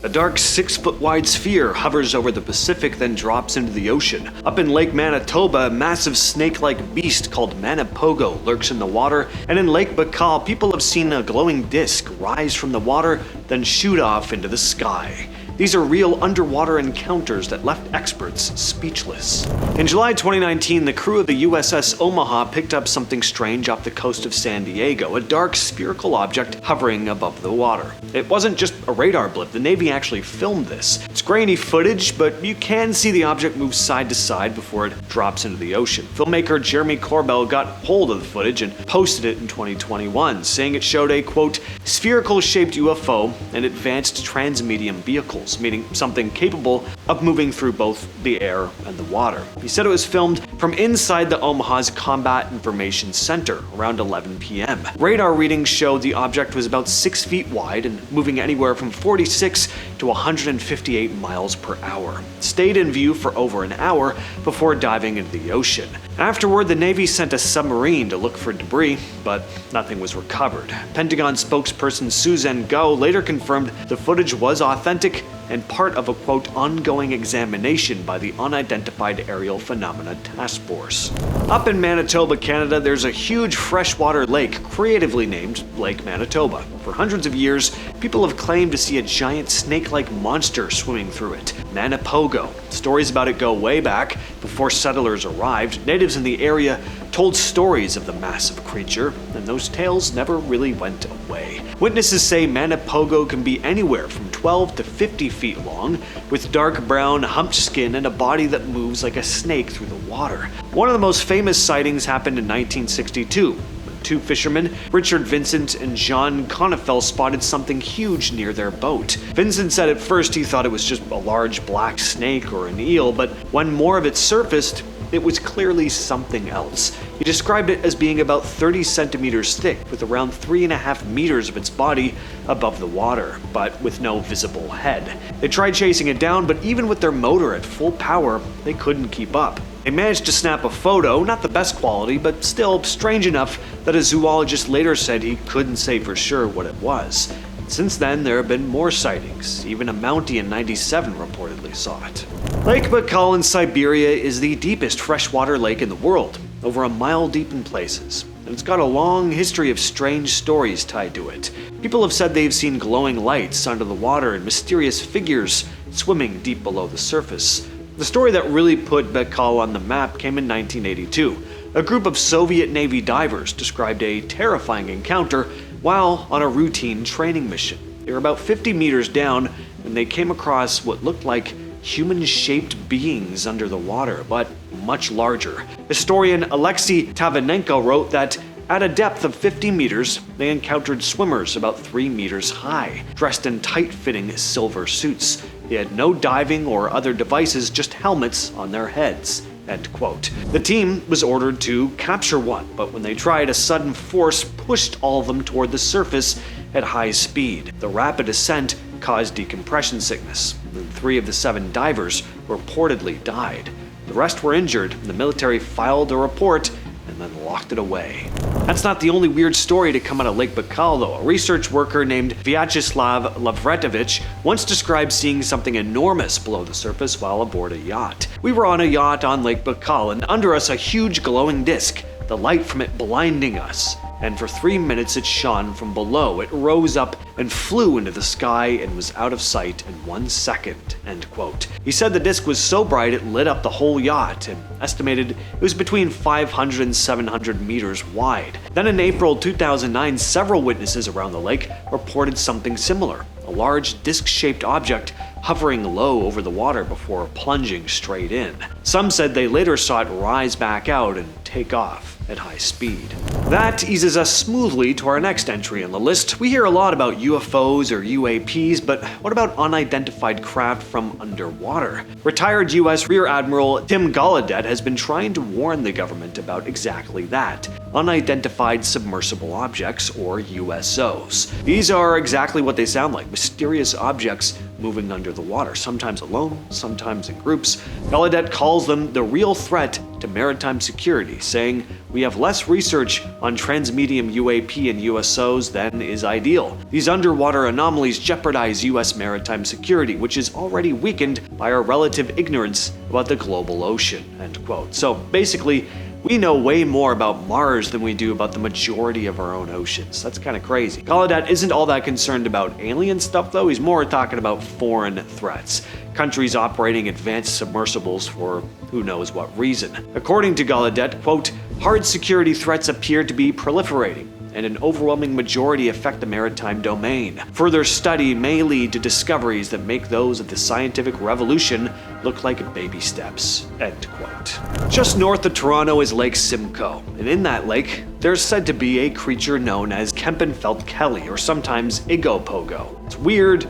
A dark 6-foot-wide sphere hovers over the Pacific, then drops into the ocean. Up in Lake Manitoba, a massive snake-like beast called Manipogo lurks in the water, and in Lake Baikal, people have seen a glowing disc rise from the water, then shoot off into the sky. These are real underwater encounters that left experts speechless. In July 2019, the crew of the USS Omaha picked up something strange off the coast of San Diego, a dark spherical object hovering above the water. It wasn't just a radar blip, the Navy actually filmed this. It's grainy footage, but you can see the object move side to side before it drops into the ocean. Filmmaker Jeremy Corbell got hold of the footage and posted it in 2021, saying it showed a, quote, spherical-shaped UFO and advanced transmedium vehicles, meaning something capable of moving through both the air and the water. He said it was filmed from inside the Omaha's Combat Information Center around 11 p.m. Radar readings showed the object was about 6 feet wide and moving anywhere from 46 to 158 miles per hour. It stayed in view for over an hour before diving into the ocean. Afterward, the Navy sent a submarine to look for debris, but nothing was recovered. Pentagon spokesperson Susan Go later confirmed the footage was authentic and part of a, quote, ongoing examination by the Unidentified Aerial Phenomena Task Force. Up in Manitoba, Canada, there's a huge freshwater lake creatively named Lake Manitoba. For hundreds of years, people have claimed to see a giant snake-like monster swimming through it, Manipogo. Stories about it go way back. Before settlers arrived, natives in the area told stories of the massive creature, and those tales never really went away. Witnesses say Manipogo can be anywhere from 12 to 50 feet long, with dark brown, humped skin and a body that moves like a snake through the water. One of the most famous sightings happened in 1962. when two fishermen, Richard Vincent and Jean Kempenfelt, spotted something huge near their boat. Vincent said at first he thought it was just a large black snake or an eel, but when more of it surfaced, it was clearly something else. He described it as being about 30 centimeters thick, with around 3.5 meters of its body above the water, but with no visible head. They tried chasing it down, but even with their motor at full power, they couldn't keep up. They managed to snap a photo, not the best quality, but still strange enough that a zoologist later said he couldn't say for sure what it was. Since then, there have been more sightings. Even a Mountie in '97 reportedly saw it. Lake Baikal in Siberia is the deepest freshwater lake in the world, over a mile deep in places, and it's got a long history of strange stories tied to it. People have said they've seen glowing lights under the water and mysterious figures swimming deep below the surface. The story that really put Baikal on the map came in 1982. A group of Soviet Navy divers described a terrifying encounter while on a routine training mission. They were about 50 meters down when they came across what looked like human-shaped beings under the water, but much larger. Historian Alexei Tavanenko wrote that at a depth of 50 meters, they encountered swimmers about 3 meters high, dressed in tight-fitting silver suits. They had no diving or other devices, just helmets on their heads. End quote. The team was ordered to capture one, but when they tried, a sudden force pushed all of them toward the surface at high speed. The rapid ascent caused decompression sickness, and 3 of the 7 divers reportedly died. The rest were injured, and the military filed a report and then locked it away. That's not the only weird story to come out of Lake Baikal, though. A research worker named Vyacheslav Lavretovich once described seeing something enormous below the surface while aboard a yacht. We were on a yacht on Lake Baikal, and under us a huge glowing disc, the light from it blinding us. And for 3 minutes it shone from below. It rose up and flew into the sky and was out of sight in 1 second, end quote. He said the disk was so bright it lit up the whole yacht, and estimated it was between 500 and 700 meters wide. Then in April 2009, several witnesses around the lake reported something similar, a large disc-shaped object hovering low over the water before plunging straight in. Some said they later saw it rise back out and take off at high speed. That eases us smoothly to our next entry on the list. We hear a lot about UFOs or UAPs, but what about unidentified craft from underwater? Retired US Rear Admiral Tim Gallaudet has been trying to warn the government about exactly that: unidentified submersible objects, or USOs. These are exactly what they sound like: mysterious objects moving under the water, sometimes alone, sometimes in groups. Gallaudet calls them the real threat to maritime security, saying, "We have less research on transmedium UAP and USOs than is ideal. These underwater anomalies jeopardize US maritime security, which is already weakened by our relative ignorance about the global ocean." End quote. So basically, we know way more about Mars than we do about the majority of our own oceans. That's kind of crazy. Gallaudet isn't all that concerned about alien stuff, though. He's more talking about foreign threats. Countries operating advanced submersibles for who knows what reason. According to Gallaudet, quote, "Hard security threats appear to be proliferating, and an overwhelming majority affect the maritime domain. Further study may lead to discoveries that make those of the scientific revolution look like baby steps." End quote. Just north of Toronto is Lake Simcoe, and in that lake, there's said to be a creature known as Kempenfelt Kelly, or sometimes Igopogo. It's weird.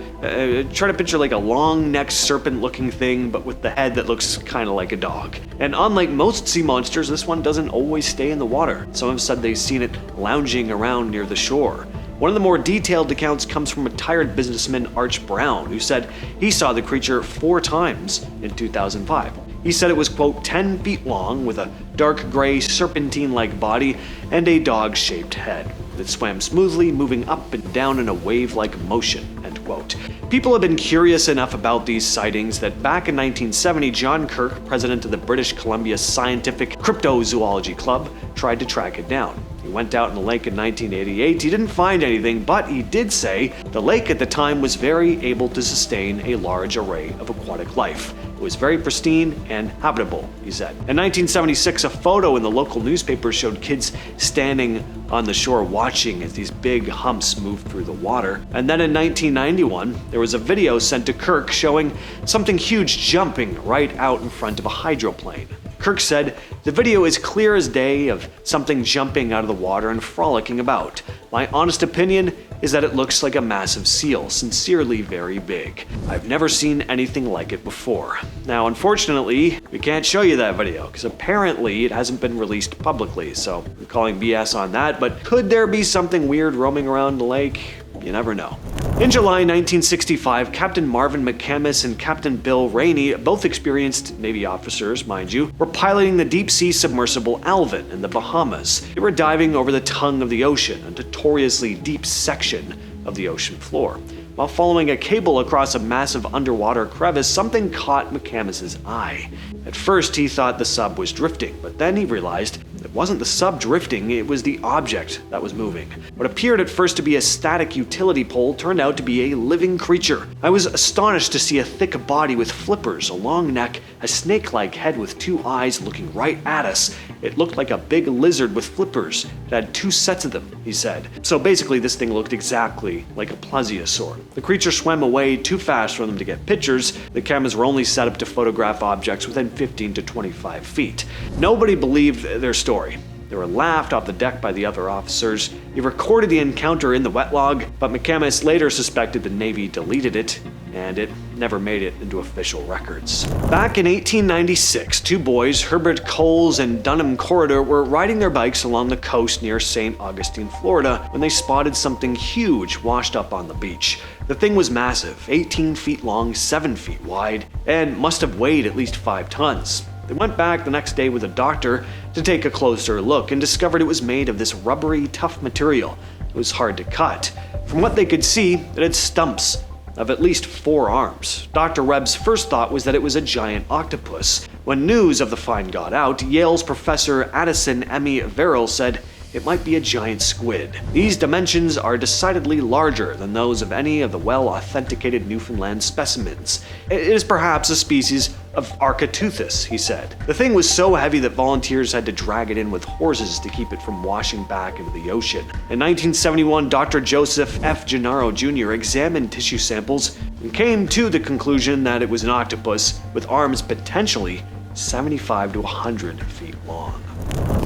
Try to picture like a long-necked serpent-looking thing, but with the head that looks kind of like a dog. And unlike most sea monsters, this one doesn't always stay in the water. Some have said they've seen it lounging around near the shore. One of the more detailed accounts comes from retired businessman Arch Brown, who said he saw the creature 4 times in 2005. He said it was, quote, 10 feet long with a dark gray serpentine-like body and a dog-shaped head. It swam smoothly, moving up and down in a wave-like motion, end quote. People have been curious enough about these sightings that back in 1970, John Kirk, president of the British Columbia Scientific Cryptozoology Club, tried to track it down. He went out in the lake in 1988. He didn't find anything, but he did say the lake at the time was very able to sustain a large array of aquatic life. It was very pristine and habitable, he said. In 1976, a photo in the local newspaper showed kids standing on the shore watching as these big humps moved through the water. And then in 1991, there was a video sent to Kirk showing something huge jumping right out in front of a hydroplane. Kirk said, "The video is clear as day of something jumping out of the water and frolicking about. My honest opinion is that it looks like a massive seal, sincerely very big. I've never seen anything like it before." Now, unfortunately, we can't show you that video, because apparently it hasn't been released publicly, so I'm calling BS on that, but could there be something weird roaming around the lake? You never know. In July 1965, Captain Marvin McCamus and Captain Bill Rainey, both experienced Navy officers, mind you, were piloting the deep-sea submersible Alvin in the Bahamas. They were diving over the tongue of the ocean, a notoriously deep section of the ocean floor. While following a cable across a massive underwater crevice, something caught McCamus's eye. At first, he thought the sub was drifting, but then he realized it wasn't the sub drifting, it was the object that was moving. What appeared at first to be a static utility pole turned out to be a living creature. I was astonished to see a thick body with flippers, a long neck, a snake-like head with 2 eyes looking right at us. It looked like a big lizard with flippers. It had 2 sets of them, he said. So basically, this thing looked exactly like a plesiosaur. The creature swam away too fast for them to get pictures. The cameras were only set up to photograph objects within 15 to 25 feet. Nobody believed their story. They were laughed off the deck by the other officers. He recorded the encounter in the wet log, but McCamus later suspected the Navy deleted it, and it never made it into official records. Back in 1896, 2 boys, Herbert Coles and Dunham Corridor, were riding their bikes along the coast near St. Augustine, Florida, when they spotted something huge washed up on the beach. The thing was massive, 18 feet long, 7 feet wide, and must have weighed at least 5 tons. They went back the next day with a doctor to take a closer look and discovered it was made of this rubbery, tough material. It was hard to cut. From what they could see, it had stumps of at least 4 arms. Dr. Webb's first thought was that it was a giant octopus. When news of the find got out, Yale's Professor Addison Emmy Verrill said, "It might be a giant squid. These dimensions are decidedly larger than those of any of the well-authenticated Newfoundland specimens. It is perhaps a species of Architeuthis," he said. The thing was so heavy that volunteers had to drag it in with horses to keep it from washing back into the ocean. In 1971, Dr. Joseph F. Gennaro Jr. examined tissue samples and came to the conclusion that it was an octopus with arms potentially 75 to 100 feet long.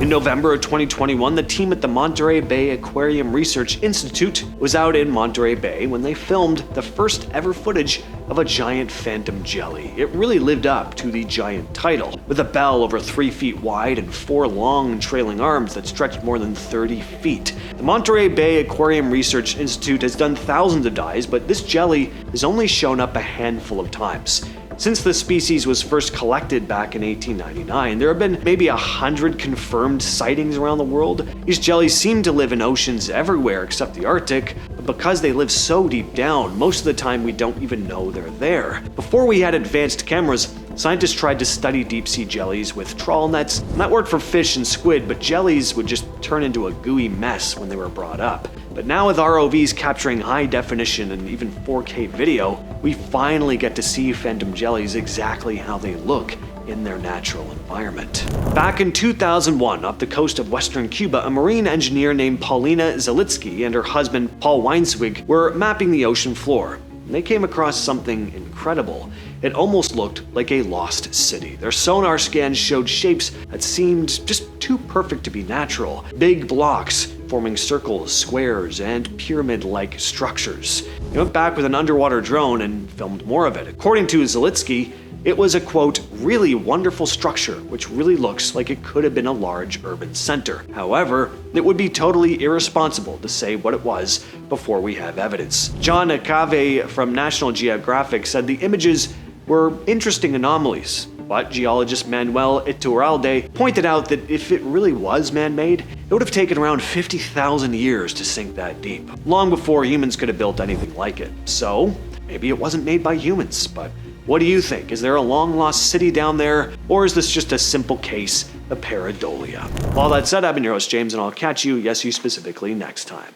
In November of 2021, the team at the Monterey Bay Aquarium Research Institute was out in Monterey Bay when they filmed the first ever footage of a giant phantom jelly. It really lived up to the giant title, with a bell over 3 feet wide and 4 long trailing arms that stretched more than 30 feet. The Monterey Bay Aquarium Research Institute has done thousands of dives, but this jelly has only shown up a handful of times. Since the species was first collected back in 1899, there have been maybe 100 confirmed sightings around the world. These jellies seem to live in oceans everywhere except the Arctic, but because they live so deep down, most of the time we don't even know they're there. Before we had advanced cameras, scientists tried to study deep-sea jellies with trawl nets, and that worked for fish and squid, but jellies would just turn into a gooey mess when they were brought up. But now with ROVs capturing high definition and even 4K video, we finally get to see phantom jellies exactly how they look in their natural environment. Back in 2001, off the coast of western Cuba, a marine engineer named Paulina Zalitsky and her husband Paul Weinswig were mapping the ocean floor. They came across something incredible. It almost looked like a lost city. Their sonar scans showed shapes that seemed just too perfect to be natural. Big blocks forming circles, squares, and pyramid-like structures. They went back with an underwater drone and filmed more of it. According to Zalitsky, it was a, quote, really wonderful structure, which really looks like it could have been a large urban center. However, it would be totally irresponsible to say what it was before we have evidence. John Acave from National Geographic said the images were interesting anomalies, but geologist Manuel Iturralde pointed out that if it really was man-made, it would have taken around 50,000 years to sink that deep, long before humans could have built anything like it. So, maybe it wasn't made by humans, but what do you think? Is there a long-lost city down there, or is this just a simple case of pareidolia? All that said, I've been your host, James, and I'll catch you, yes, you specifically, next time.